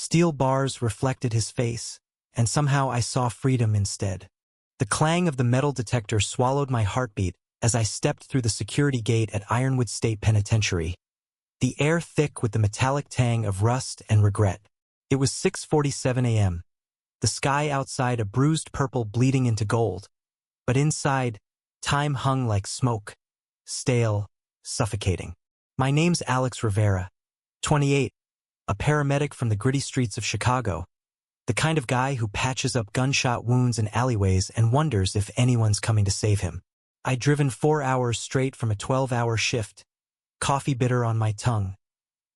Steel bars reflected his face, and somehow I saw freedom instead. The clang of the metal detector swallowed my heartbeat as I stepped through the security gate at Ironwood State Penitentiary, the air thick with the metallic tang of rust and regret. It was 6:47 a.m., the sky outside a bruised purple bleeding into gold, but inside, time hung like smoke, stale, suffocating. My name's Alex Rivera, 28, a paramedic from the gritty streets of Chicago, the kind of guy who patches up gunshot wounds in alleyways and wonders if anyone's coming to save him. I'd driven 4 hours straight from a 12-hour shift, coffee bitter on my tongue,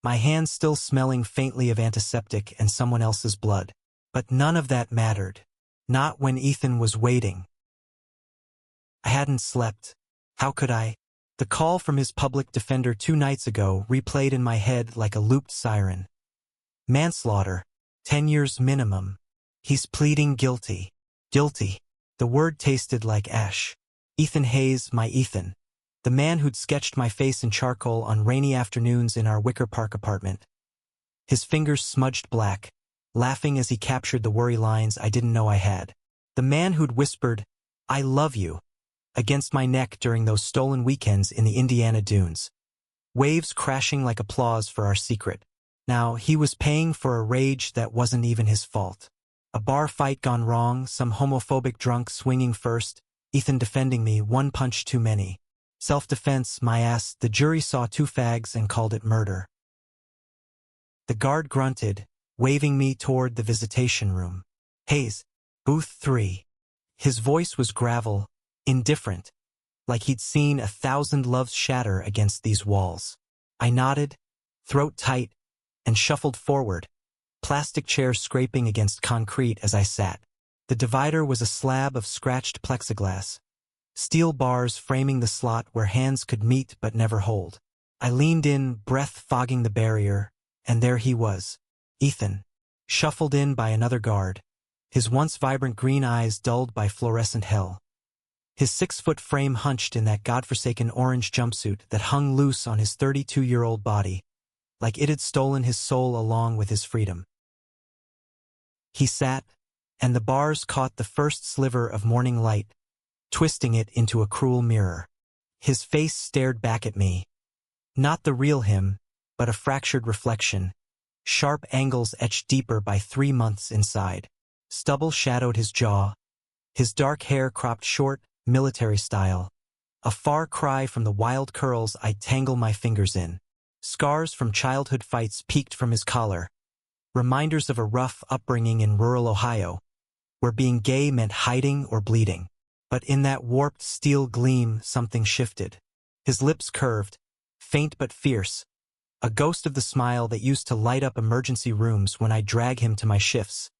my hands still smelling faintly of antiseptic and someone else's blood. But none of that mattered. Not when Ethan was waiting. I hadn't slept. How could I? The call from his public defender 2 nights ago replayed in my head like a looped siren. Manslaughter. 10 years minimum. He's pleading guilty. Guilty. The word tasted like ash. Ethan Hayes, my Ethan. The man who'd sketched my face in charcoal on rainy afternoons in our Wicker Park apartment. His fingers smudged black, laughing as he captured the worry lines I didn't know I had. The man who'd whispered, "I love you," against my neck during those stolen weekends in the Indiana dunes. Waves crashing like applause for our secret. Now, he was paying for a rage that wasn't even his fault. A bar fight gone wrong, some homophobic drunk swinging first, Ethan defending me, 1 punch too many. Self-defense, my ass, the jury saw 2 fags and called it murder. The guard grunted, waving me toward the visitation room. Hayes, booth 3. His voice was gravel, indifferent, like he'd seen 1,000 loves shatter against these walls. I nodded, throat tight, and shuffled forward, plastic chair scraping against concrete as I sat. The divider was a slab of scratched plexiglass, steel bars framing the slot where hands could meet but never hold. I leaned in, breath fogging the barrier, and there he was. Ethan, shuffled in by another guard, his once vibrant green eyes dulled by fluorescent hell. His 6-foot frame hunched in that godforsaken orange jumpsuit that hung loose on his 32-year-old body, like it had stolen his soul along with his freedom. He sat, and the bars caught the first sliver of morning light, twisting it into a cruel mirror. His face stared back at me. Not the real him, but a fractured reflection. Sharp angles etched deeper by 3 months inside. Stubble shadowed his jaw. His dark hair cropped short, military style. A far cry from the wild curls I'd tangle my fingers in. Scars from childhood fights peeked from his collar. Reminders of a rough upbringing in rural Ohio, where being gay meant hiding or bleeding. But in that warped steel gleam, something shifted. His lips curved, faint but fierce. A ghost of the smile that used to light up emergency rooms when I drag him to my shifts.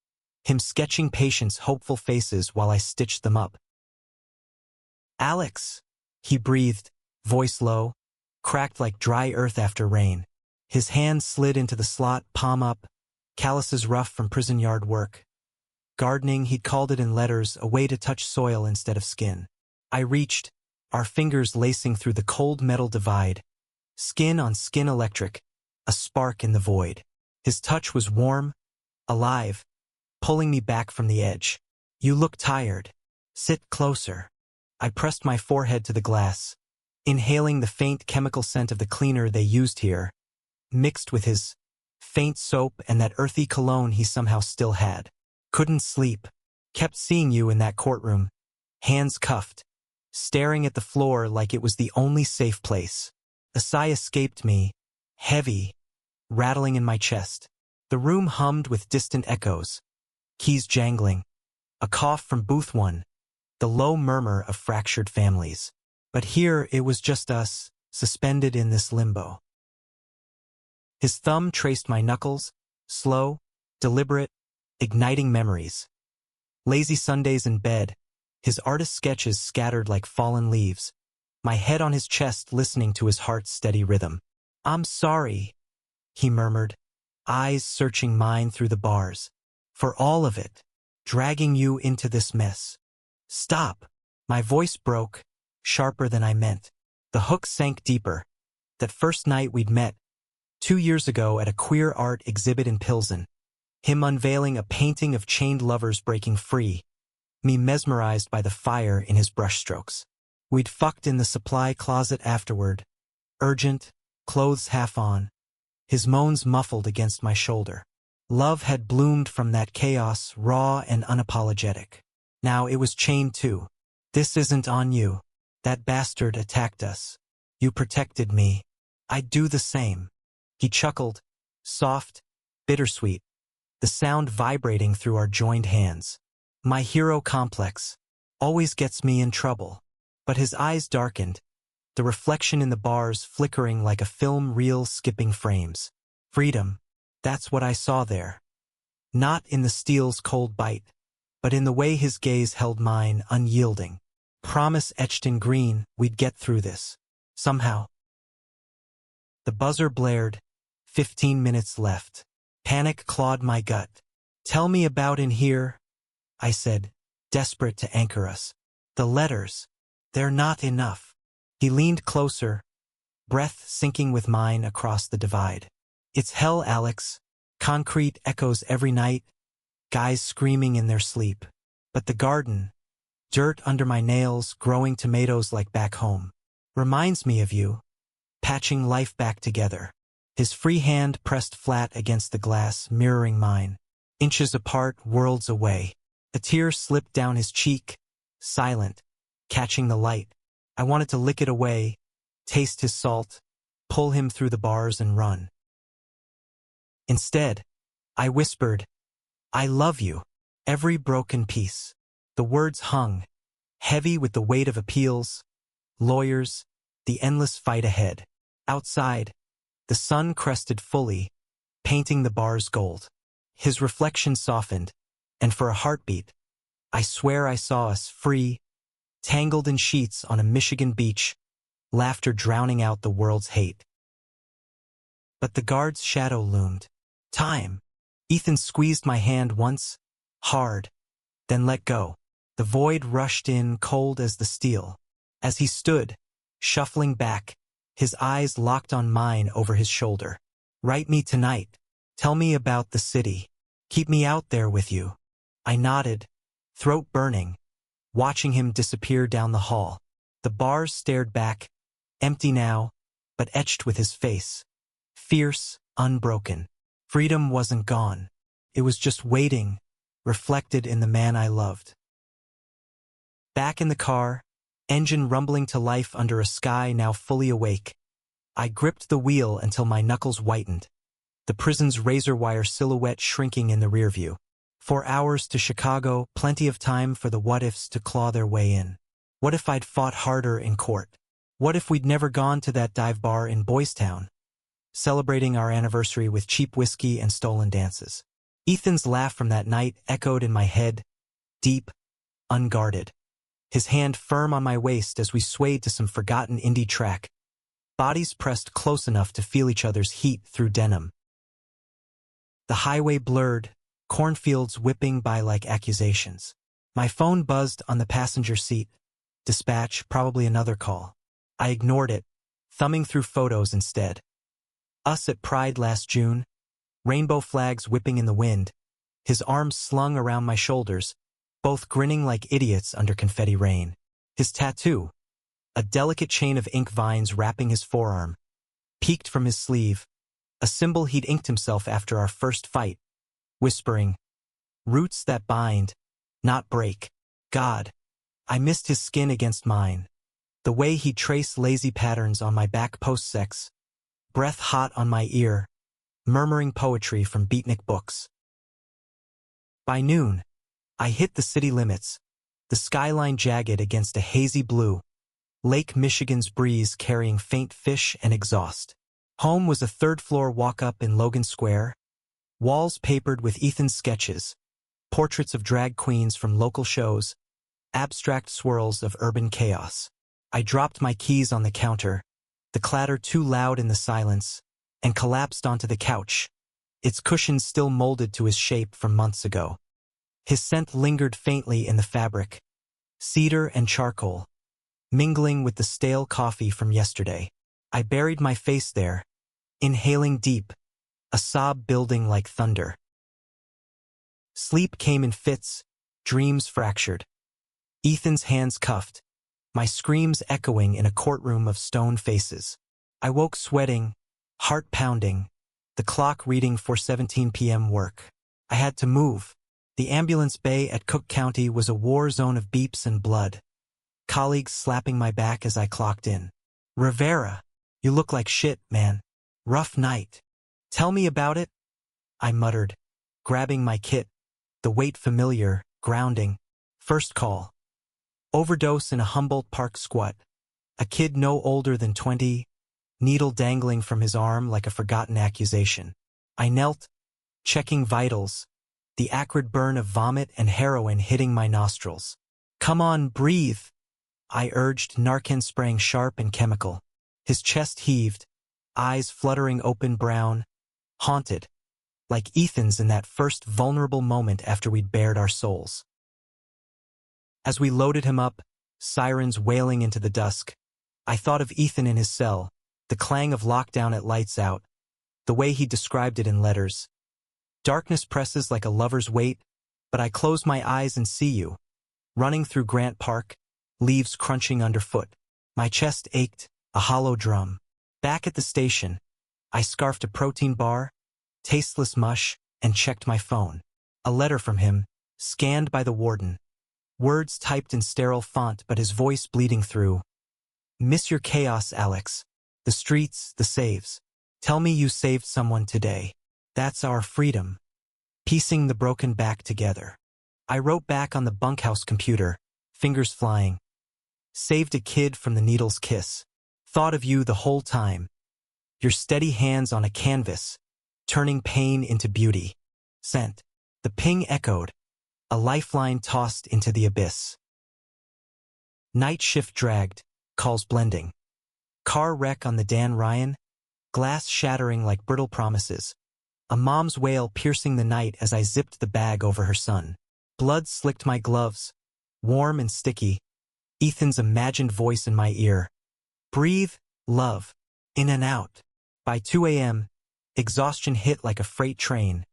Him sketching patients' hopeful faces while I stitched them up. "Alex," he breathed, voice low, cracked like dry earth after rain. His hand slid into the slot, palm up, calluses rough from prison yard work. Gardening, he'd called it in letters, a way to touch soil instead of skin. I reached, our fingers lacing through the cold metal divide. Skin on skin electric, a spark in the void. His touch was warm, alive, pulling me back from the edge. "You look tired. Sit closer." I pressed my forehead to the glass, inhaling the faint chemical scent of the cleaner they used here, mixed with his faint soap and that earthy cologne he somehow still had. Couldn't sleep. Kept seeing you in that courtroom, hands cuffed, staring at the floor like it was the only safe place. A sigh escaped me, heavy, rattling in my chest. The room hummed with distant echoes, keys jangling, a cough from booth 1, the low murmur of fractured families. But here it was just us, suspended in this limbo. His thumb traced my knuckles, slow, deliberate, igniting memories. Lazy Sundays in bed, his artist sketches scattered like fallen leaves. My head on his chest listening to his heart's steady rhythm. "I'm sorry," he murmured, eyes searching mine through the bars. "For all of it, dragging you into this mess." "Stop." My voice broke, sharper than I meant. The hook sank deeper. That first night we'd met, 2 years ago at a queer art exhibit in Pilsen. Him unveiling a painting of chained lovers breaking free, me mesmerized by the fire in his brushstrokes. We'd fucked in the supply closet afterward, urgent, clothes half on, his moans muffled against my shoulder. Love had bloomed from that chaos, raw and unapologetic. Now it was chained too. This isn't on you. That bastard attacked us. You protected me. I'd do the same. He chuckled, soft, bittersweet, the sound vibrating through our joined hands. My hero complex always gets me in trouble. But his eyes darkened, the reflection in the bars flickering like a film reel skipping frames. Freedom, that's what I saw there. Not in the steel's cold bite, but in the way his gaze held mine unyielding. Promise etched in green, we'd get through this. Somehow. The buzzer blared. 15 minutes left. Panic clawed my gut. Tell me about in here, I said, desperate to anchor us. The letters. They're not enough. He leaned closer, breath sinking with mine across the divide. It's hell, Alex. Concrete echoes every night, guys screaming in their sleep. But the garden, dirt under my nails, growing tomatoes like back home, reminds me of you, patching life back together. His free hand pressed flat against the glass, mirroring mine. Inches apart, worlds away. A tear slipped down his cheek, silent, catching the light. I wanted to lick it away, taste his salt, pull him through the bars and run. Instead, I whispered, I love you. Every broken piece. The words hung, heavy with the weight of appeals, lawyers, the endless fight ahead. Outside, the sun crested fully, painting the bars gold. His reflection softened, and for a heartbeat, I swear I saw us free, tangled in sheets on a Michigan beach, laughter drowning out the world's hate. But the guard's shadow loomed. Time. Ethan squeezed my hand once, hard, then let go. The void rushed in cold as the steel. As he stood, shuffling back, his eyes locked on mine over his shoulder. Write me tonight. Tell me about the city. Keep me out there with you. I nodded, throat burning, watching him disappear down the hall. The bars stared back, empty now, but etched with his face. Fierce, unbroken. Freedom wasn't gone. It was just waiting, reflected in the man I loved. Back in the car, engine rumbling to life under a sky now fully awake. I gripped the wheel until my knuckles whitened, the prison's razor wire silhouette shrinking in the rearview. 4 hours to Chicago, plenty of time for the what-ifs to claw their way in. What if I'd fought harder in court? What if we'd never gone to that dive bar in Boys Town, celebrating our anniversary with cheap whiskey and stolen dances? Ethan's laugh from that night echoed in my head, deep, unguarded. His hand firm on my waist as we swayed to some forgotten indie track, bodies pressed close enough to feel each other's heat through denim. The highway blurred, cornfields whipping by like accusations. My phone buzzed on the passenger seat. Dispatch, probably another call. I ignored it, thumbing through photos instead. Us at Pride last June, rainbow flags whipping in the wind, his arms slung around my shoulders, both grinning like idiots under confetti rain. His tattoo, a delicate chain of ink vines wrapping his forearm, peeked from his sleeve, a symbol he'd inked himself after our first fight, whispering, roots that bind, not break. God, I missed his skin against mine, the way he'd trace lazy patterns on my back post-sex, breath hot on my ear, murmuring poetry from beatnik books. By noon, I hit the city limits, the skyline jagged against a hazy blue, Lake Michigan's breeze carrying faint fish and exhaust. Home was a third-floor walk-up in Logan Square, walls papered with Ethan's sketches, portraits of drag queens from local shows, abstract swirls of urban chaos. I dropped my keys on the counter, the clatter too loud in the silence, and collapsed onto the couch, its cushions still molded to his shape from months ago. His scent lingered faintly in the fabric, cedar and charcoal, mingling with the stale coffee from yesterday. I buried my face there, inhaling deep, a sob building like thunder. Sleep came in fits, dreams fractured. Ethan's hands cuffed, my screams echoing in a courtroom of stone faces. I woke sweating, heart pounding, the clock reading 4:17 p.m. work. I had to move. The ambulance bay at Cook County was a war zone of beeps and blood. Colleagues slapping my back as I clocked in. "Rivera, you look like shit, man. Rough night. Tell me about it," I muttered, grabbing my kit, the weight familiar, grounding. First call. Overdose in a Humboldt Park squat. A kid no older than 20, needle dangling from his arm like a forgotten accusation. I knelt, checking vitals, the acrid burn of vomit and heroin hitting my nostrils. "Come on, breathe," I urged, Narcan spraying sharp and chemical. His chest heaved, eyes fluttering open brown, haunted, like Ethan's in that first vulnerable moment after we'd bared our souls. As we loaded him up, sirens wailing into the dusk, I thought of Ethan in his cell, the clang of lockdown at lights out, the way he described it in letters. "Darkness presses like a lover's weight, but I close my eyes and see you." Running through Grant Park, leaves crunching underfoot. My chest ached, a hollow drum. Back at the station, I scarfed a protein bar, tasteless mush, and checked my phone. A letter from him, scanned by the warden. Words typed in sterile font but his voice bleeding through. "Miss your chaos, Alex. The streets, the saves. Tell me you saved someone today. That's our freedom." Piecing the broken back together. I wrote back on the bunkhouse computer, fingers flying. "Saved a kid from the needle's kiss. Thought of you the whole time. Your steady hands on a canvas, turning pain into beauty." Sent. The ping echoed, a lifeline tossed into the abyss. Night shift dragged, calls blending. Car wreck on the Dan Ryan, glass shattering like brittle promises. A mom's wail piercing the night as I zipped the bag over her son. Blood slicked my gloves, warm and sticky. Ethan's imagined voice in my ear. "Breathe, love, in and out." By 2 a.m., exhaustion hit like a freight train,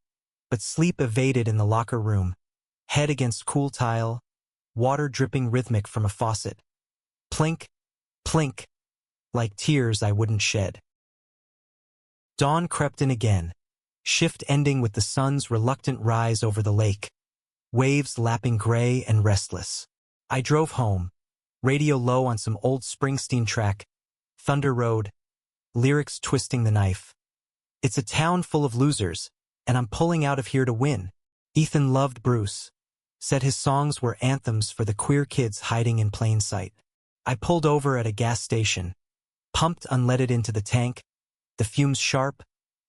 but sleep evaded in the locker room, head against cool tile, water dripping rhythmic from a faucet. Plink, plink, like tears I wouldn't shed. Dawn crept in again, shift ending with the sun's reluctant rise over the lake, waves lapping gray and restless. I drove home, radio low on some old Springsteen track, Thunder Road, lyrics twisting the knife. "It's a town full of losers, and I'm pulling out of here to win." Ethan loved Bruce, said his songs were anthems for the queer kids hiding in plain sight. I pulled over at a gas station, pumped unleaded into the tank, the fumes sharp,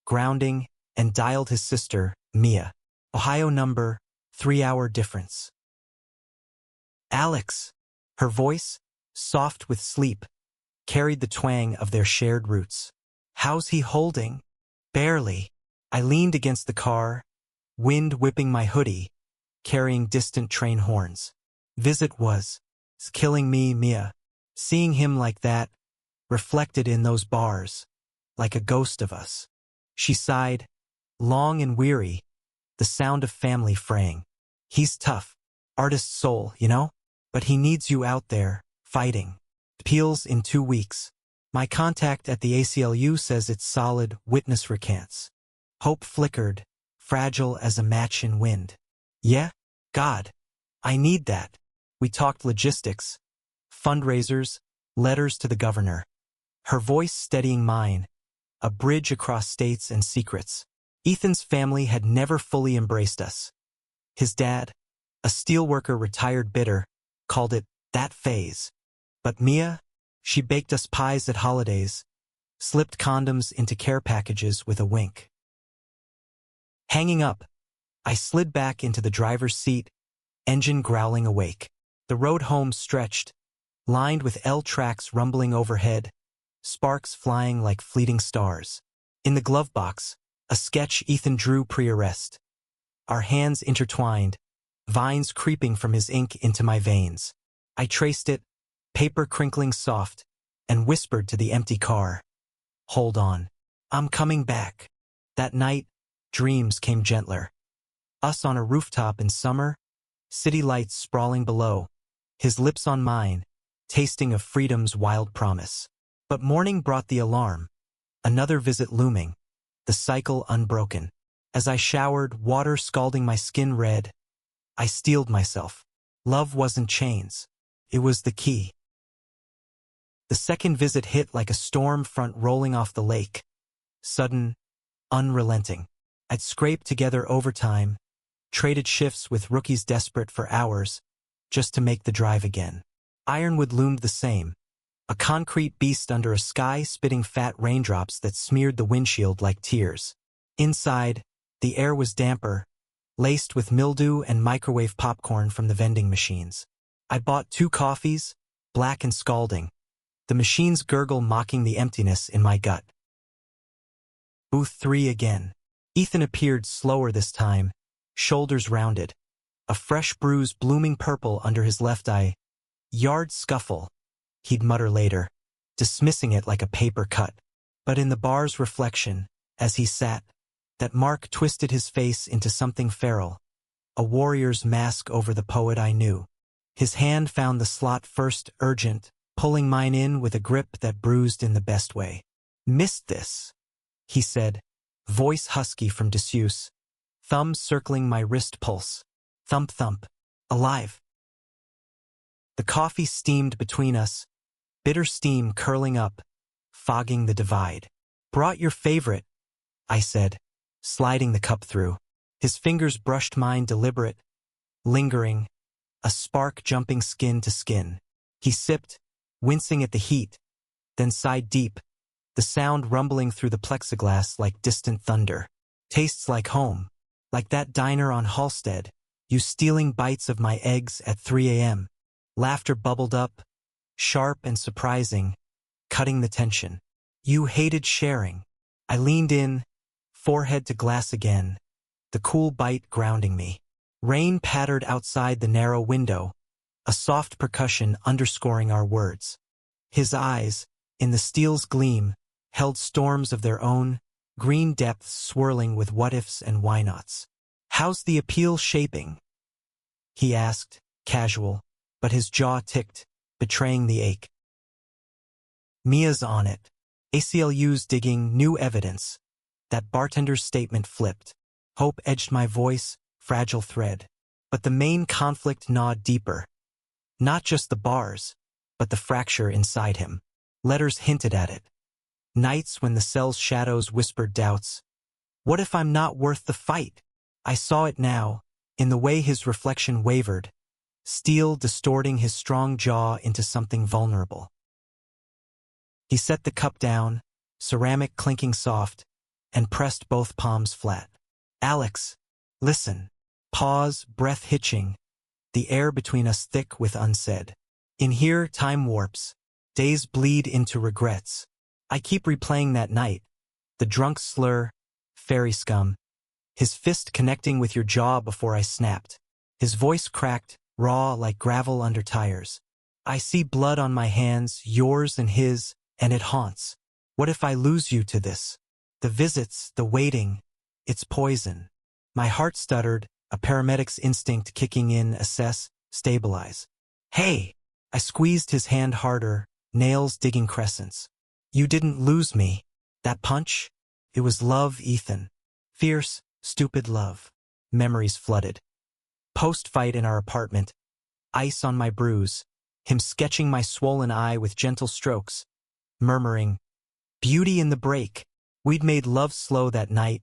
grounding, and dialed his sister, Mia. Ohio number, 3-hour difference. "Alex," her voice, soft with sleep, carried the twang of their shared roots. "How's he holding?" "Barely." I leaned against the car, wind whipping my hoodie, carrying distant train horns. "Visit was killing me, Mia. Seeing him like that, reflected in those bars, like a ghost of us." She sighed, long and weary, the sound of family fraying. "He's tough, artist soul, you know? But he needs you out there, fighting." Appeals in 2 weeks. My contact at the ACLU says it's solid, witness recants. Hope flickered, fragile as a match in wind. "Yeah? God. I need that." We talked logistics, fundraisers, letters to the governor. Her voice steadying mine, a bridge across states and secrets. Ethan's family had never fully embraced us. His dad, a steelworker retired bitter, called it that phase. But Mia, she baked us pies at holidays, slipped condoms into care packages with a wink. Hanging up, I slid back into the driver's seat, engine growling awake. The road home stretched, lined with L tracks rumbling overhead, sparks flying like fleeting stars. In the glove box, a sketch Ethan drew pre-arrest. Our hands intertwined, vines creeping from his ink into my veins. I traced it, paper crinkling soft, and whispered to the empty car. "Hold on. I'm coming back." That night, dreams came gentler. Us on a rooftop in summer, city lights sprawling below, his lips on mine, tasting of freedom's wild promise. But morning brought the alarm, another visit looming, the cycle unbroken. As I showered, water scalding my skin red, I steeled myself. Love wasn't chains. It was the key. The second visit hit like a storm front rolling off the lake. Sudden, unrelenting. I'd scraped together overtime, traded shifts with rookies desperate for hours, just to make the drive again. Ironwood loomed the same, a concrete beast under a sky spitting fat raindrops that smeared the windshield like tears. Inside, the air was damper, laced with mildew and microwave popcorn from the vending machines. I bought 2 coffees, black and scalding, the machine's gurgle mocking the emptiness in my gut. Booth 3 again. Ethan appeared slower this time, shoulders rounded, a fresh bruise blooming purple under his left eye. Yard scuffle, he'd mutter later, dismissing it like a paper cut. But in the bar's reflection, as he sat, that mark twisted his face into something feral, a warrior's mask over the poet I knew. His hand found the slot first, urgent, pulling mine in with a grip that bruised in the best way. "Missed this," he said, voice husky from disuse, thumb circling my wrist pulse. Thump thump. Alive. The coffee steamed between us, bitter steam curling up, fogging the divide. "Brought your favorite," I said, sliding the cup through. His fingers brushed mine deliberate, lingering, a spark jumping skin to skin. He sipped, wincing at the heat, then sighed deep, the sound rumbling through the plexiglass like distant thunder. "Tastes like home, like that diner on Halsted, you stealing bites of my eggs at 3 a.m. Laughter bubbled up, sharp and surprising, cutting the tension. "You hated sharing." I leaned in, forehead to glass again, the cool bite grounding me. Rain pattered outside the narrow window, a soft percussion underscoring our words. His eyes, in the steel's gleam, held storms of their own, green depths swirling with what-ifs and why-nots. "How's the appeal shaping?" he asked, casual, but his jaw ticked, betraying the ache. "Mia's on it." ACLU's digging new evidence. That bartender's statement flipped. Hope edged my voice, fragile thread. But the main conflict gnawed deeper. Not just the bars, but the fracture inside him. Letters hinted at it. Nights when the cell's shadows whispered doubts. What if I'm not worth the fight? I saw it now, in the way his reflection wavered, steel distorting his strong jaw into something vulnerable. He set the cup down, ceramic clinking soft, and pressed both palms flat. "Alex, listen." Pause, breath hitching, the air between us thick with unsaid. "In here, time warps. Days bleed into regrets. I keep replaying that night, the drunk slur, fairy scum, his fist connecting with your jaw before I snapped. His voice cracked, raw like gravel under tires. I see blood on my hands, yours and his, and it haunts. What if I lose you to this? The visits, the waiting, it's poison." My heart stuttered, a paramedic's instinct kicking in, assess, stabilize. "Hey!" I squeezed his hand harder, nails digging crescents. "You didn't lose me. That punch? It was love, Ethan. Fierce, stupid love." Memories flooded. Post-fight in our apartment, ice on my bruise, him sketching my swollen eye with gentle strokes, murmuring, "Beauty in the break." We'd made love slow that night,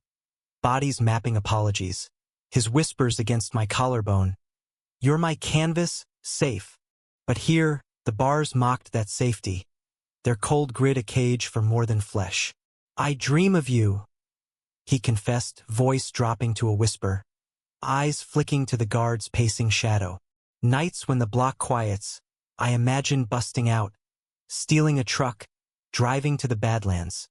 bodies mapping apologies. His whispers against my collarbone, "You're my canvas, safe." But here, the bars mocked that safety, their cold grid a cage for more than flesh. "I dream of you," he confessed, voice dropping to a whisper, eyes flicking to the guard's pacing shadow. Nights when the block quiets, I imagine busting out, stealing a truck, driving to the Badlands.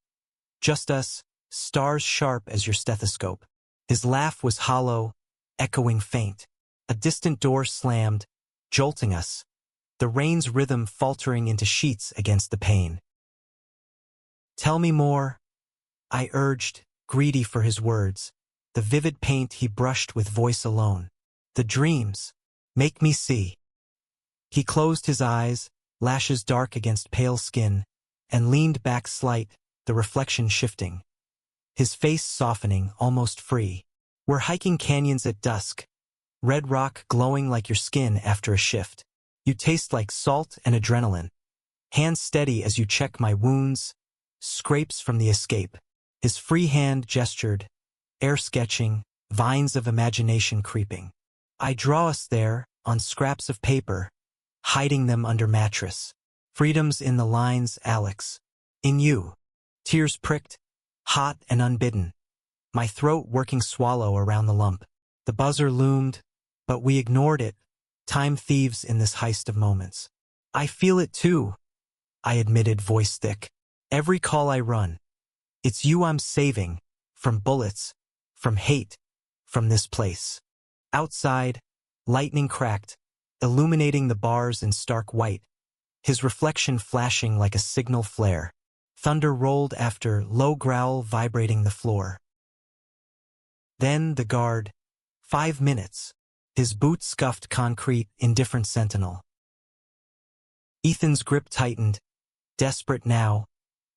Just us, stars sharp as your stethoscope. His laugh was hollow, echoing faint. A distant door slammed, jolting us, the rain's rhythm faltering into sheets against the pane. "Tell me more," I urged, greedy for his words. the vivid paint he brushed with voice alone. The dreams. Make me see. He closed his eyes, lashes dark against pale skin, and leaned back slight, the reflection shifting. His face softening, almost free. We're hiking canyons at dusk. Red rock glowing like your skin after a shift. You taste like salt and adrenaline. Hands steady as you check my wounds. Scrapes from the escape. His free hand gestured. Air sketching, vines of imagination creeping. I draw us there, on scraps of paper, hiding them under mattress. Freedom's in the lines, Alex. In you. Tears pricked, hot and unbidden. My throat working swallow around the lump. The buzzer loomed, but we ignored it. Time thieves in this heist of moments. I feel it too, I admitted, voice thick. Every call I run. It's you I'm saving. From bullets. From hate. From this place. Outside, lightning cracked, illuminating the bars in stark white. His reflection flashing like a signal flare. Thunder rolled after, low growl vibrating the floor. Then the guard. 5 minutes. His boots scuffed concrete, indifferent sentinel. Ethan's grip tightened, desperate now,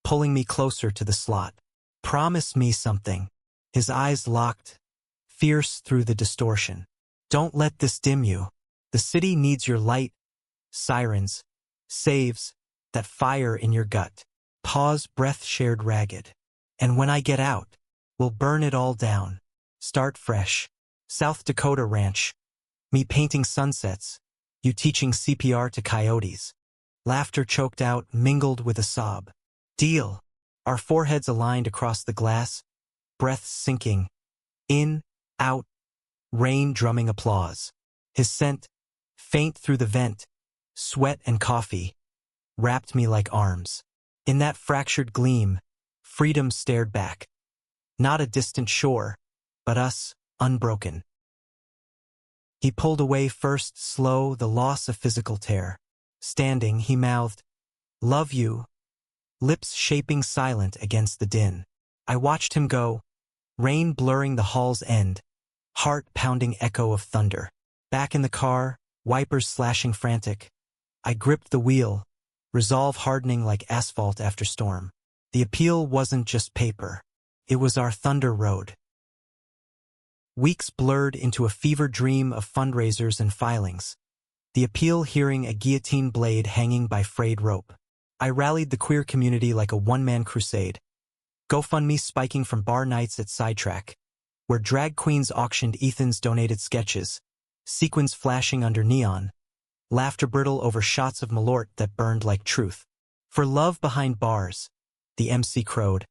pulling me closer to the slot. Promise me something. His eyes locked, fierce through the distortion. Don't let this dim you. The city needs your light. Sirens. Saves. That fire in your gut. Pause, breath shared ragged. And when I get out, we'll burn it all down. Start fresh. South Dakota ranch. Me painting sunsets. You teaching CPR to coyotes. Laughter choked out, mingled with a sob. Deal. Our foreheads aligned across the glass. Breaths sinking. In, out. Rain drumming applause. His scent, faint through the vent. Sweat and coffee. Wrapped me like arms. In that fractured gleam, freedom stared back. Not a distant shore, but us, unbroken. He pulled away first, slow, the loss of physical tear. Standing, he mouthed, "Love you," lips shaping silent against the din. I watched him go, rain blurring the hall's end, heart-pounding echo of thunder. Back in the car, wipers slashing frantic. I gripped the wheel, resolve hardening like asphalt after storm. The appeal wasn't just paper. It was our thunder road. Weeks blurred into a fever dream of fundraisers and filings. The appeal hearing a guillotine blade hanging by frayed rope. I rallied the queer community like a one-man crusade. GoFundMe spiking from bar nights at Sidetrack, where drag queens auctioned Ethan's donated sketches, sequins flashing under neon, laughter brittle over shots of Malort that burned like truth. For love behind bars, the MC crowed,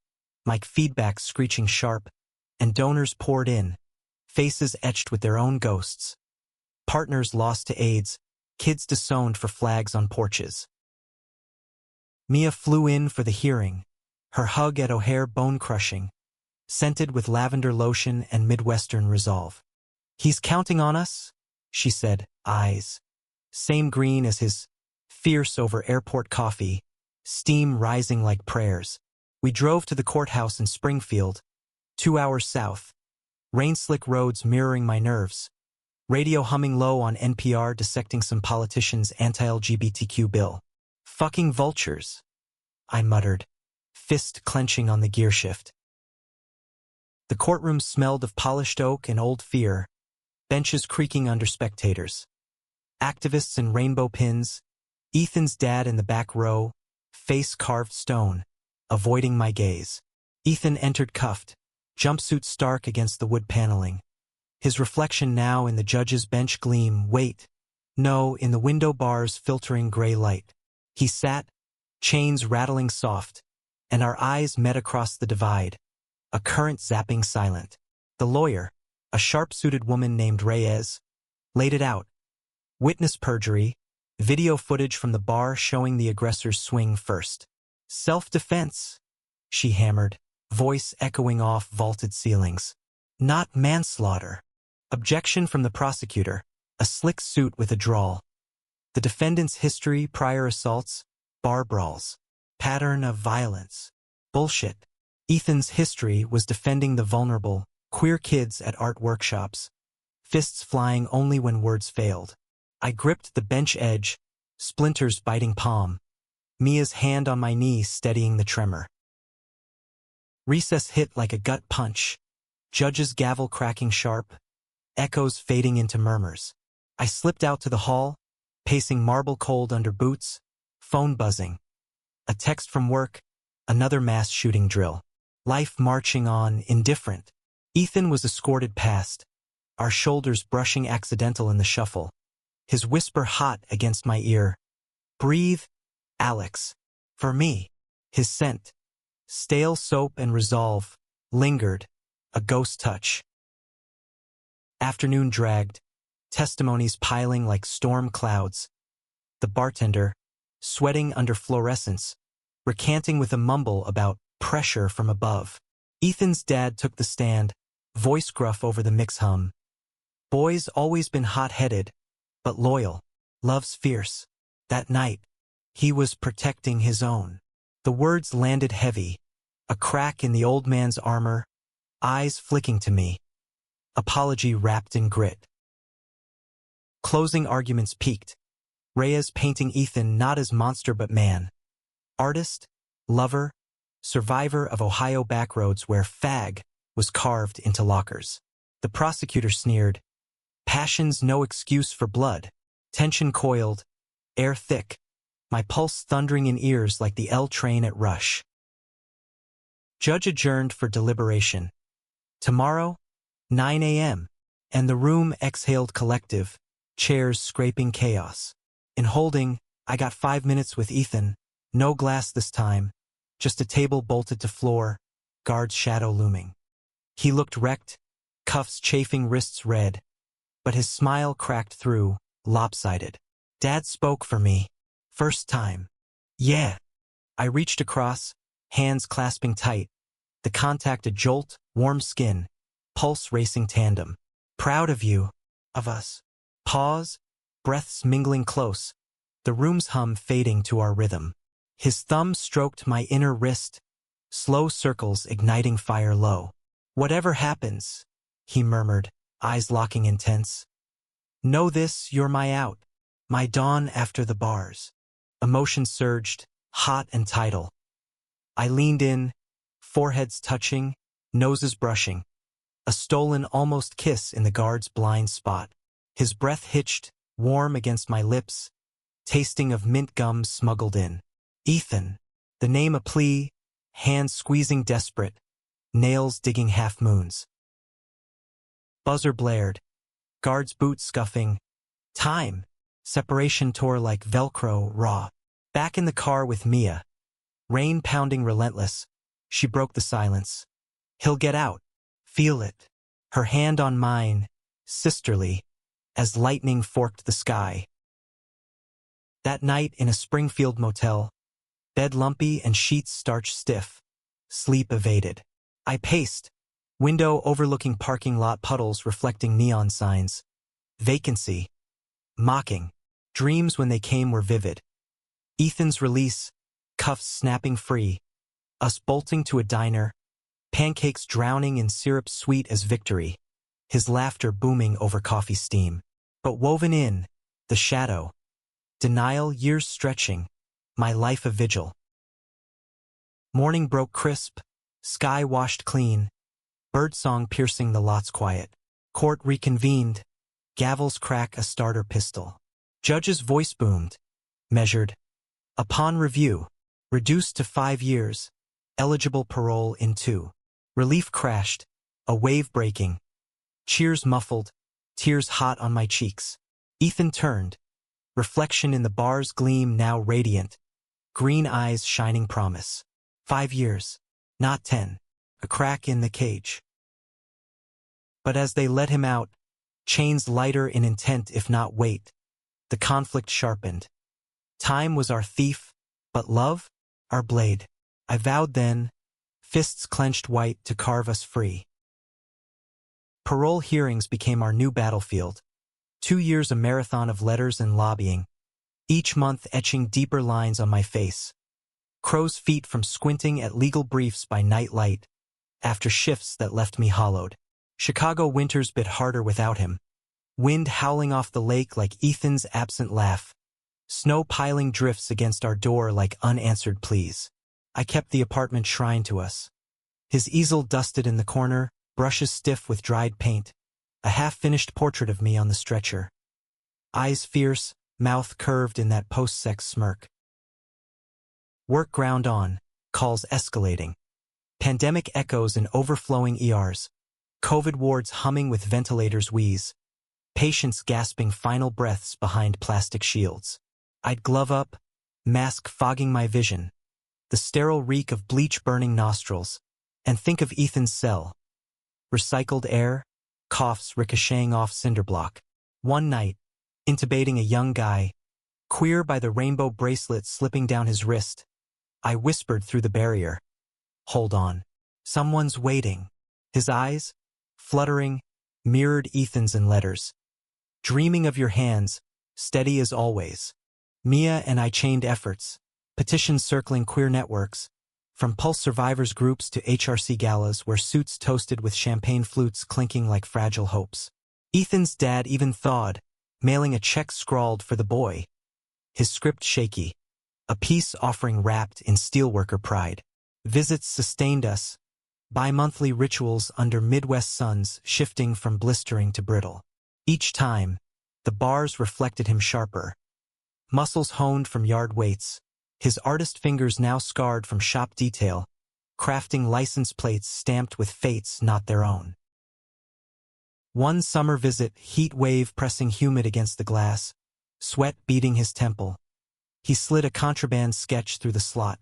mic feedback screeching sharp, and donors poured in, faces etched with their own ghosts. Partners lost to AIDS, kids disowned for flags on porches. Mia flew in for the hearing, her hug at O'Hare bone-crushing, scented with lavender lotion and Midwestern resolve. "He's counting on us," she said, eyes same green as his, fierce over airport coffee, steam rising like prayers. We drove to the courthouse in Springfield, 2 hours south, rain-slick roads mirroring my nerves, radio humming low on NPR dissecting some politician's anti-LGBTQ bill. "Fucking vultures," I muttered, fist clenching on the gearshift. The courtroom smelled of polished oak and old fear, benches creaking under spectators. Activists in rainbow pins, Ethan's dad in the back row, face carved stone, avoiding my gaze. Ethan entered cuffed, jumpsuit stark against the wood paneling. His reflection now in the judge's bench gleam, wait, no, in the window bars filtering gray light. He sat, chains rattling soft, and our eyes met across the divide, a current zapping silent. The lawyer, a sharp-suited woman named Reyes, laid it out. Witness perjury, video footage from the bar showing the aggressor's swing first. "Self-defense," she hammered, voice echoing off vaulted ceilings. "Not manslaughter." Objection from the prosecutor, a slick suit with a drawl. The defendant's history, prior assaults, bar brawls, pattern of violence. Bullshit. Ethan's history was defending the vulnerable, Queer kids at art workshops, fists flying only when words failed. I gripped the bench edge, splinters biting palm, Mia's hand on my knee steadying the tremor. Recess hit like a gut punch, Judge's gavel cracking sharp, echoes fading into murmurs. I slipped out to the hall, pacing marble cold under boots, phone buzzing. A text from work, another mass shooting drill. Life marching on, indifferent. Ethan was escorted past, our shoulders brushing accidental in the shuffle. His whisper hot against my ear. Breathe, Alex. For me. His scent, stale soap and resolve, lingered, a ghost touch. Afternoon dragged, testimonies piling like storm clouds. The bartender, sweating under fluorescence, recanting with a mumble about pressure from above. Ethan's dad took the stand, voice gruff over the mix hum. Boy's always been hot-headed, but loyal, love's fierce. That night, he was protecting his own. The words landed heavy, a crack in the old man's armor, eyes flicking to me. Apology wrapped in grit. Closing arguments peaked. Reyes painting Ethan not as monster but man. Artist, lover, survivor of Ohio backroads where fag was carved into lockers. The prosecutor sneered. Passion's no excuse for blood. Tension coiled, air thick, my pulse thundering in ears like the L train at Rush. Judge adjourned for deliberation. Tomorrow, 9 a.m., and the room exhaled collective, chairs scraping chaos. In holding, I got 5 minutes with Ethan, no glass this time, just a table bolted to floor, guard's shadow looming. He looked wrecked, cuffs chafing wrists red, but his smile cracked through, lopsided. Dad spoke for me. First time. Yeah. I reached across, hands clasping tight, the contact a jolt, warm skin, pulse racing tandem. Proud of you, of us. Pause, breaths mingling close, the room's hum fading to our rhythm. His thumb stroked my inner wrist, slow circles igniting fire low. Whatever happens, he murmured, eyes locking intense. Know this, you're my out, my dawn after the bars. Emotion surged, hot and tidal. I leaned in, foreheads touching, noses brushing. A stolen almost kiss in the guard's blind spot. His breath hitched, warm against my lips, tasting of mint gum smuggled in. Ethan, the name a plea, hands squeezing desperate, nails digging half moons. Buzzer blared, guard's boots scuffing. Time, separation tore like Velcro raw. Back in the car with Mia, rain pounding relentless, she broke the silence. He'll get out, feel it. Her hand on mine, sisterly, as lightning forked the sky. That night in a Springfield motel, bed lumpy and sheets starch stiff, sleep evaded. I paced, window overlooking parking lot puddles reflecting neon signs. Vacancy. Mocking. Dreams when they came were vivid. Ethan's release, cuffs snapping free, us bolting to a diner, pancakes drowning in syrup sweet as victory, his laughter booming over coffee steam. But woven in, the shadow, denial years stretching, my life a vigil. Morning broke crisp, sky washed clean, birdsong piercing the lot's quiet. Court reconvened, gavels crack a starter pistol. Judge's voice boomed, measured. Upon review, reduced to 5 years, eligible parole in 2. Relief crashed, a wave breaking. Cheers muffled, tears hot on my cheeks. Ethan turned, reflection in the bar's gleam now radiant, green eyes shining promise. 5 years, not 10, a crack in the cage. But as they let him out, chains lighter in intent if not weight, the conflict sharpened. Time was our thief, but love, our blade. I vowed then, fists clenched white to carve us free. Parole hearings became our new battlefield. 2 years a marathon of letters and lobbying, each month etching deeper lines on my face. Crow's feet from squinting at legal briefs by night light, after shifts that left me hollowed. Chicago winters bit harder without him. Wind howling off the lake like Ethan's absent laugh. Snow piling drifts against our door like unanswered pleas. I kept the apartment shrine to us. His easel dusted in the corner, brushes stiff with dried paint. A half-finished portrait of me on the stretcher. Eyes fierce, mouth curved in that post-sex smirk. Work ground on, calls escalating. Pandemic echoes in overflowing ERs. COVID wards humming with ventilators wheeze. Patients gasping final breaths behind plastic shields. I'd glove up, mask fogging my vision. The sterile reek of bleach burning nostrils. And think of Ethan's cell. Recycled air, coughs ricocheting off cinder block. One night, intubating a young guy, queer by the rainbow bracelet slipping down his wrist, I whispered through the barrier. Hold on. Someone's waiting. His eyes, fluttering, mirrored Ethan's in letters. Dreaming of your hands, steady as always. Mia and I chained efforts, petitions circling queer networks, from Pulse survivors groups to HRC galas where suits toasted with champagne flutes clinking like fragile hopes. Ethan's dad even thawed, mailing a check scrawled for the boy. His script shaky, a peace offering wrapped in steelworker pride. Visits sustained us, bi-monthly rituals under Midwest suns shifting from blistering to brittle. Each time, the bars reflected him sharper. Muscles honed from yard weights, his artist fingers now scarred from shop detail, crafting license plates stamped with fates not their own. One summer visit, heat wave pressing humid against the glass, sweat beating his temple. He slid a contraband sketch through the slot,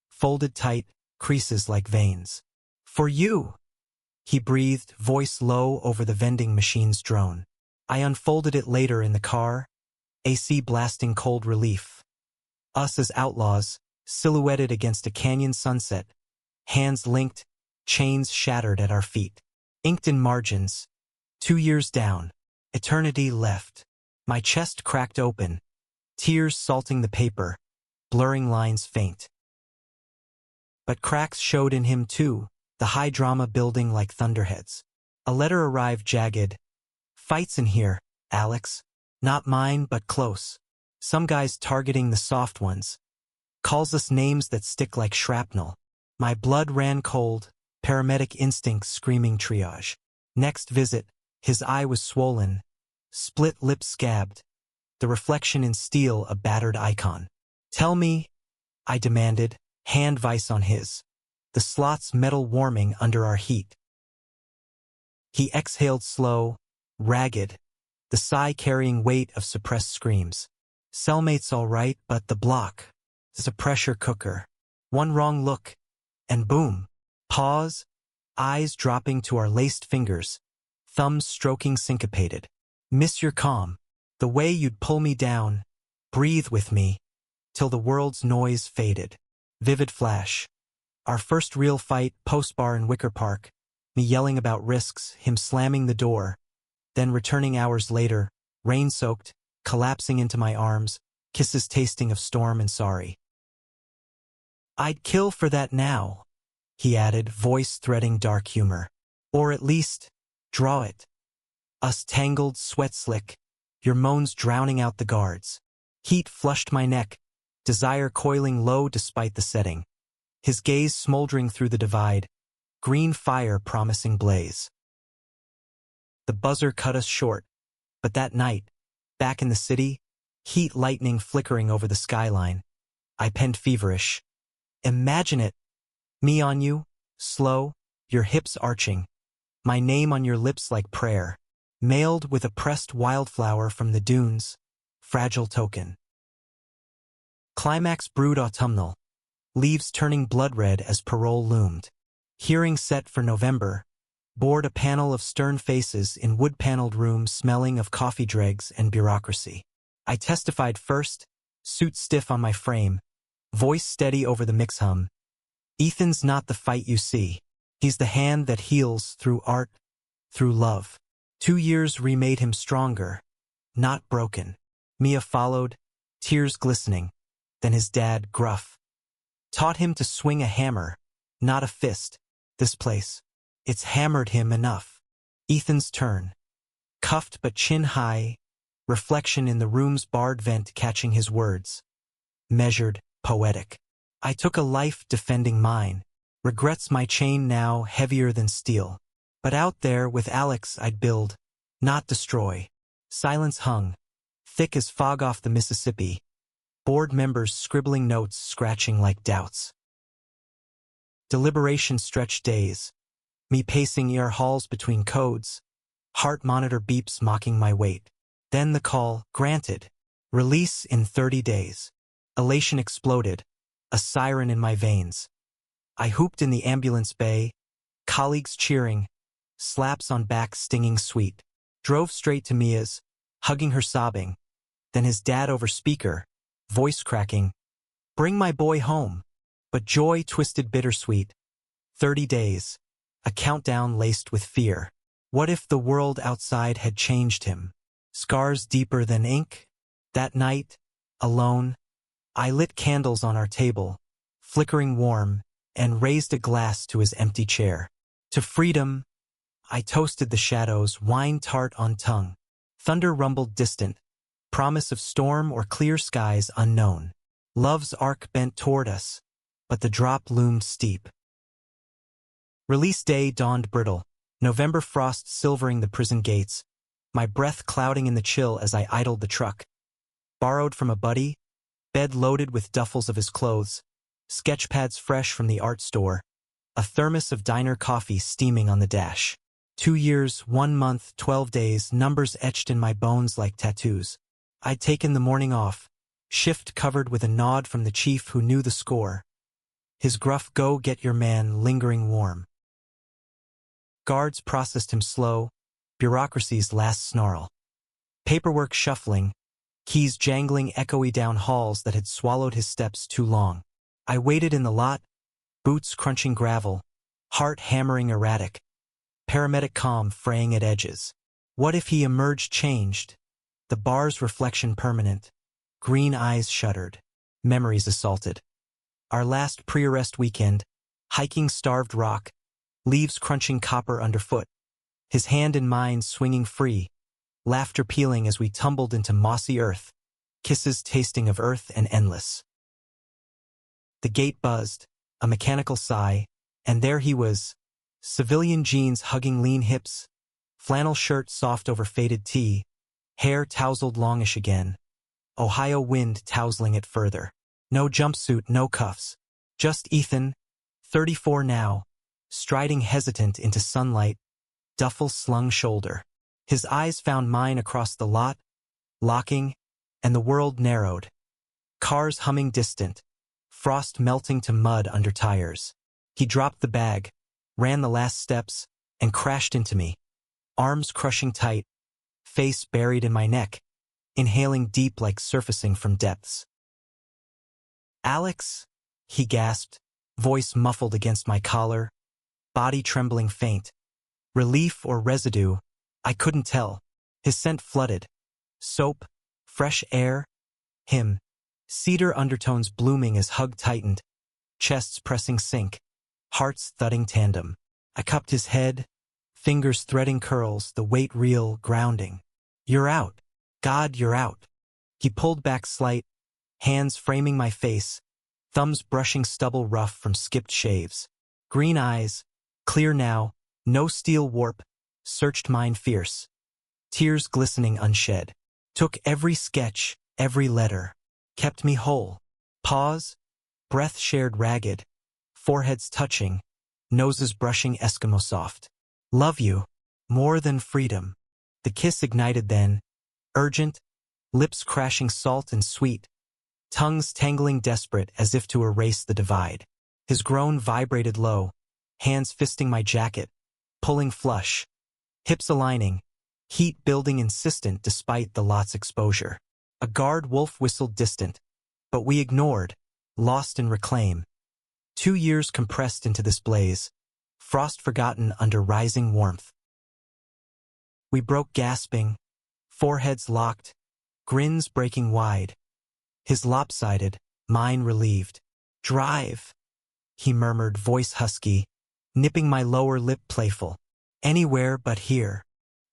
folded tight, creases like veins. For you, he breathed, voice low over the vending machine's drone. I unfolded it later in the car, AC blasting cold relief. Us as outlaws, silhouetted against a canyon sunset, hands linked, chains shattered at our feet. Inked in margins, 2 years down, eternity left. My chest cracked open, tears salting the paper, blurring lines faint. But cracks showed in him too, the high drama building like thunderheads. A letter arrived jagged. Fights in here, Alex. Not mine, but close. Some guys targeting the soft ones. Calls us names that stick like shrapnel. My blood ran cold, paramedic instinct screaming triage. Next visit, his eye was swollen, split lip scabbed, the reflection in steel a battered icon. Tell me, I demanded, hand vice on his. The slot's metal warming under our heat. He exhaled slow, ragged, the sigh carrying weight of suppressed screams. Cellmate's all right, but the block is a pressure cooker. One wrong look, and boom. Pause, eyes dropping to our laced fingers, thumbs stroking syncopated. Miss your calm, the way you'd pull me down, breathe with me, till the world's noise faded. Vivid flash. Our first real fight, post-bar in Wicker Park, me yelling about risks, him slamming the door, then returning hours later, rain-soaked, collapsing into my arms, kisses tasting of storm and sorry. I'd kill for that now, he added, voice threading dark humor. Or at least, draw it. Us tangled, sweat slick, your moans drowning out the guards. Heat flushed my neck, desire coiling low despite the setting. His gaze smoldering through the divide, green fire promising blaze. The buzzer cut us short, but that night, back in the city, heat lightning flickering over the skyline, I penned feverish. Imagine it, me on you, slow, your hips arching, my name on your lips like prayer, mailed with a pressed wildflower from the dunes, fragile token. Climax brewed autumnal, leaves turning blood red as parole loomed. Hearing set for November, bored a panel of stern faces in wood-paneled rooms smelling of coffee dregs and bureaucracy. I testified first, suit stiff on my frame, voice steady over the mix hum. Ethan's not the fight you see. He's the hand that heals through art, through love. 2 years remade him stronger, not broken. Mia followed, tears glistening. Then his dad, gruff, taught him to swing a hammer, not a fist. This place, it's hammered him enough. Ethan's turn. Cuffed but chin high, reflection in the room's barred vent catching his words. Measured, poetic. I took a life defending mine. Regrets my chain now heavier than steel. But out there with Alex I'd build, not destroy. Silence hung, thick as fog off the Mississippi. Board members scribbling notes scratching like doubts. Deliberation stretched days. Me pacing halls between codes. Heart monitor beeps mocking my weight. Then the call, granted. Release in 30 days. Elation exploded, a siren in my veins. I hooped in the ambulance bay, colleagues cheering, slaps on back stinging sweet. Drove straight to Mia's, hugging her sobbing. Then his dad over speaker, voice cracking. Bring my boy home. But joy twisted bittersweet. 30 days, a countdown laced with fear. What if the world outside had changed him? Scars deeper than ink? That night, alone, I lit candles on our table, flickering warm, and raised a glass to his empty chair. To freedom, I toasted the shadows, wine tart on tongue. Thunder rumbled distant, promise of storm or clear skies unknown. Love's arc bent toward us, but the drop loomed steep. Release day dawned brittle, November frost silvering the prison gates, my breath clouding in the chill as I idled the truck. Borrowed from a buddy, bed loaded with duffels of his clothes, sketchpads fresh from the art store, a thermos of diner coffee steaming on the dash. 2 years, 1 month, 12 days, numbers etched in my bones like tattoos. I'd taken the morning off, shift covered with a nod from the chief who knew the score. His gruff go get your man lingering warm. Guards processed him slow, bureaucracy's last snarl. Paperwork shuffling, keys jangling echoey down halls that had swallowed his steps too long. I waited in the lot, boots crunching gravel, heart hammering erratic, paramedic calm fraying at edges. What if he emerged changed? The bar's reflection permanent, green eyes shuttered, memories assaulted. Our last pre-arrest weekend, hiking starved rock, leaves crunching copper underfoot, his hand in mine swinging free, laughter pealing as we tumbled into mossy earth, kisses tasting of earth and endless. The gate buzzed, a mechanical sigh, and there he was, civilian jeans hugging lean hips, flannel shirt soft over faded tee, hair tousled longish again, Ohio wind tousling it further. No jumpsuit, no cuffs. Just Ethan, 34 now, striding hesitant into sunlight, duffel slung shoulder. His eyes found mine across the lot, locking, and the world narrowed. Cars humming distant, frost melting to mud under tires. He dropped the bag, ran the last steps, and crashed into me. Arms crushing tight, face buried in my neck, inhaling deep like surfacing from depths. Alex, he gasped, voice muffled against my collar, body trembling faint. Relief or residue, I couldn't tell. His scent flooded. Soap, fresh air, him. Cedar undertones blooming as hug tightened, chests pressing sync, hearts thudding tandem. I cupped his head, fingers threading curls, the weight real, grounding. You're out. God, you're out. He pulled back slight, hands framing my face, thumbs brushing stubble rough from skipped shaves. Green eyes, clear now, no steel warp, searched mine fierce. Tears glistening unshed. Took every sketch, every letter. Kept me whole. Pause, breath shared ragged, foreheads touching, noses brushing Eskimo soft. Love you, more than freedom. The kiss ignited then, urgent, lips crashing salt and sweet, tongues tangling desperate as if to erase the divide. His groan vibrated low, hands fisting my jacket, pulling flush, hips aligning, heat building insistent despite the lot's exposure. A guard wolf whistled distant, but we ignored, lost in reclaim. 2 years compressed into this blaze, frost forgotten under rising warmth. We broke gasping, foreheads locked, grins breaking wide. His lopsided, mine relieved. Drive, he murmured, voice husky, nipping my lower lip playful. Anywhere but here.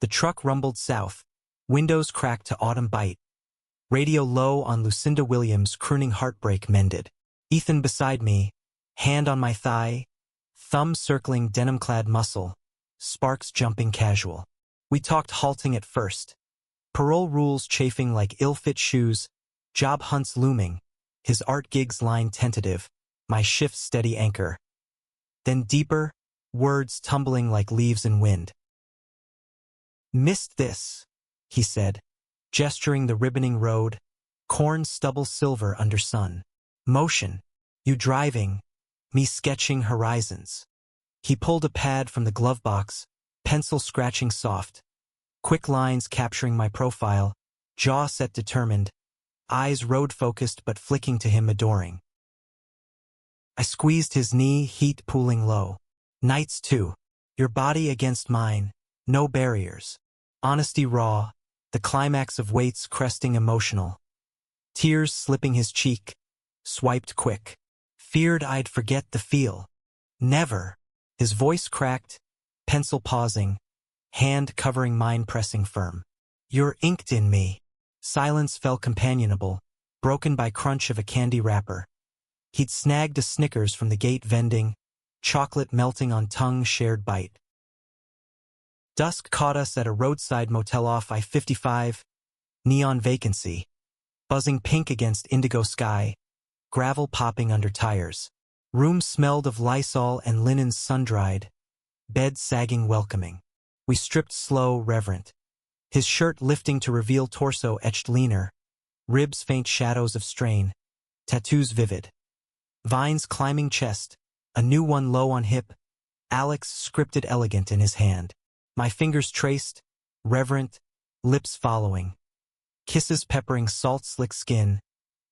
The truck rumbled south. Windows cracked to autumn bite. Radio low on Lucinda Williams' crooning heartbreak mended. Ethan beside me, hand on my thigh, thumb circling denim-clad muscle, sparks jumping casual. We talked halting at first. Parole rules chafing like ill-fit shoes, job hunts looming, his art gigs line tentative, my shift's steady anchor. Then deeper, words tumbling like leaves in wind. Missed this, he said, gesturing the ribboning road, corn stubble silver under sun. Motion, you driving, me sketching horizons. He pulled a pad from the glove box, pencil scratching soft, quick lines capturing my profile, jaw set determined, eyes road-focused but flicking to him adoring. I squeezed his knee, heat pooling low. Nights too, your body against mine, no barriers. Honesty raw, the climax of weights cresting emotional. Tears slipping his cheek, swiped quick. Feared I'd forget the feel. Never. His voice cracked, pencil pausing, hand covering mine pressing firm. You're inked in me. Silence fell companionable, broken by crunch of a candy wrapper. He'd snagged a Snickers from the gate vending, chocolate melting on tongue shared bite. Dusk caught us at a roadside motel off I-55, neon vacancy, buzzing pink against indigo sky, gravel popping under tires. Room smelled of Lysol and linens sun-dried, bed sagging welcoming. We stripped slow, reverent. His shirt lifting to reveal torso etched leaner, ribs faint shadows of strain, tattoos vivid. Vines climbing chest, a new one low on hip, Alex scripted elegant in his hand. My fingers traced, reverent, lips following. Kisses peppering salt-slick skin,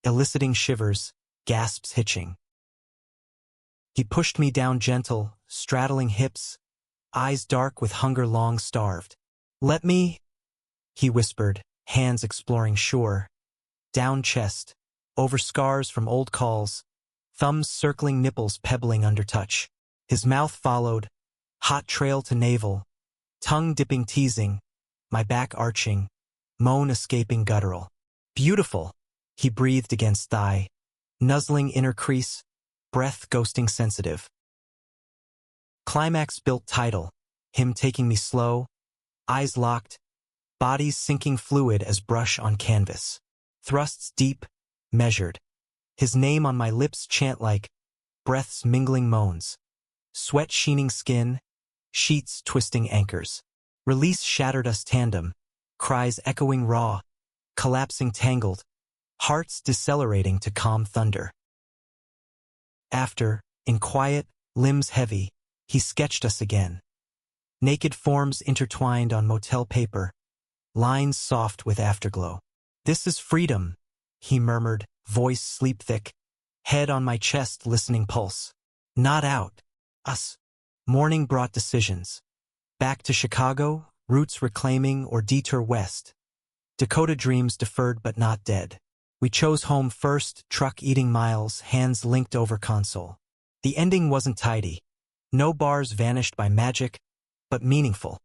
eliciting shivers, gasps hitching. He pushed me down gentle, straddling hips, eyes dark with hunger long starved. Let me, he whispered, hands exploring shore. Down chest, over scars from old calls, thumbs circling nipples pebbling under touch. His mouth followed, hot trail to navel, tongue dipping teasing, my back arching, moan escaping guttural. Beautiful, he breathed against thigh, nuzzling inner crease, breath ghosting sensitive. Climax built tidal, him taking me slow, eyes locked, bodies sinking fluid as brush on canvas. Thrusts deep, measured. His name on my lips chant like, breaths mingling moans. Sweat sheening skin, sheets twisting anchors. Release shattered us tandem, cries echoing raw, collapsing tangled, hearts decelerating to calm thunder. After, in quiet, limbs heavy, he sketched us again. Naked forms intertwined on motel paper, lines soft with afterglow. This is freedom, he murmured, voice sleep-thick, head on my chest listening pulse. Not out. Us. Morning brought decisions. Back to Chicago, roots reclaiming or detour west. Dakota dreams deferred but not dead. We chose home first, truck eating miles, hands linked over console. The ending wasn't tidy. No bars vanished by magic, but meaningful.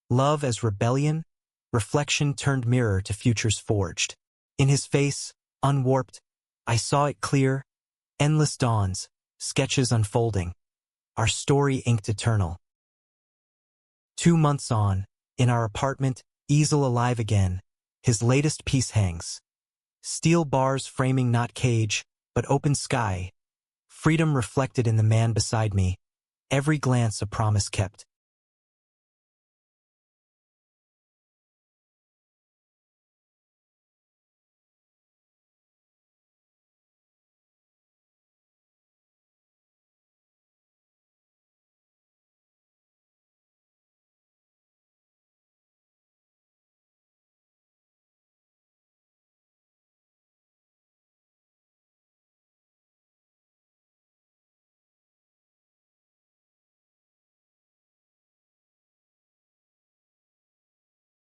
Love as rebellion, reflection turned mirror to futures forged. In his face, unwarped, I saw it clear, endless dawns, sketches unfolding. Our story inked eternal. 2 months on, in our apartment, easel alive again, his latest piece hangs. Steel bars framing not cage, but open sky. Freedom reflected in the man beside me, every glance a promise kept.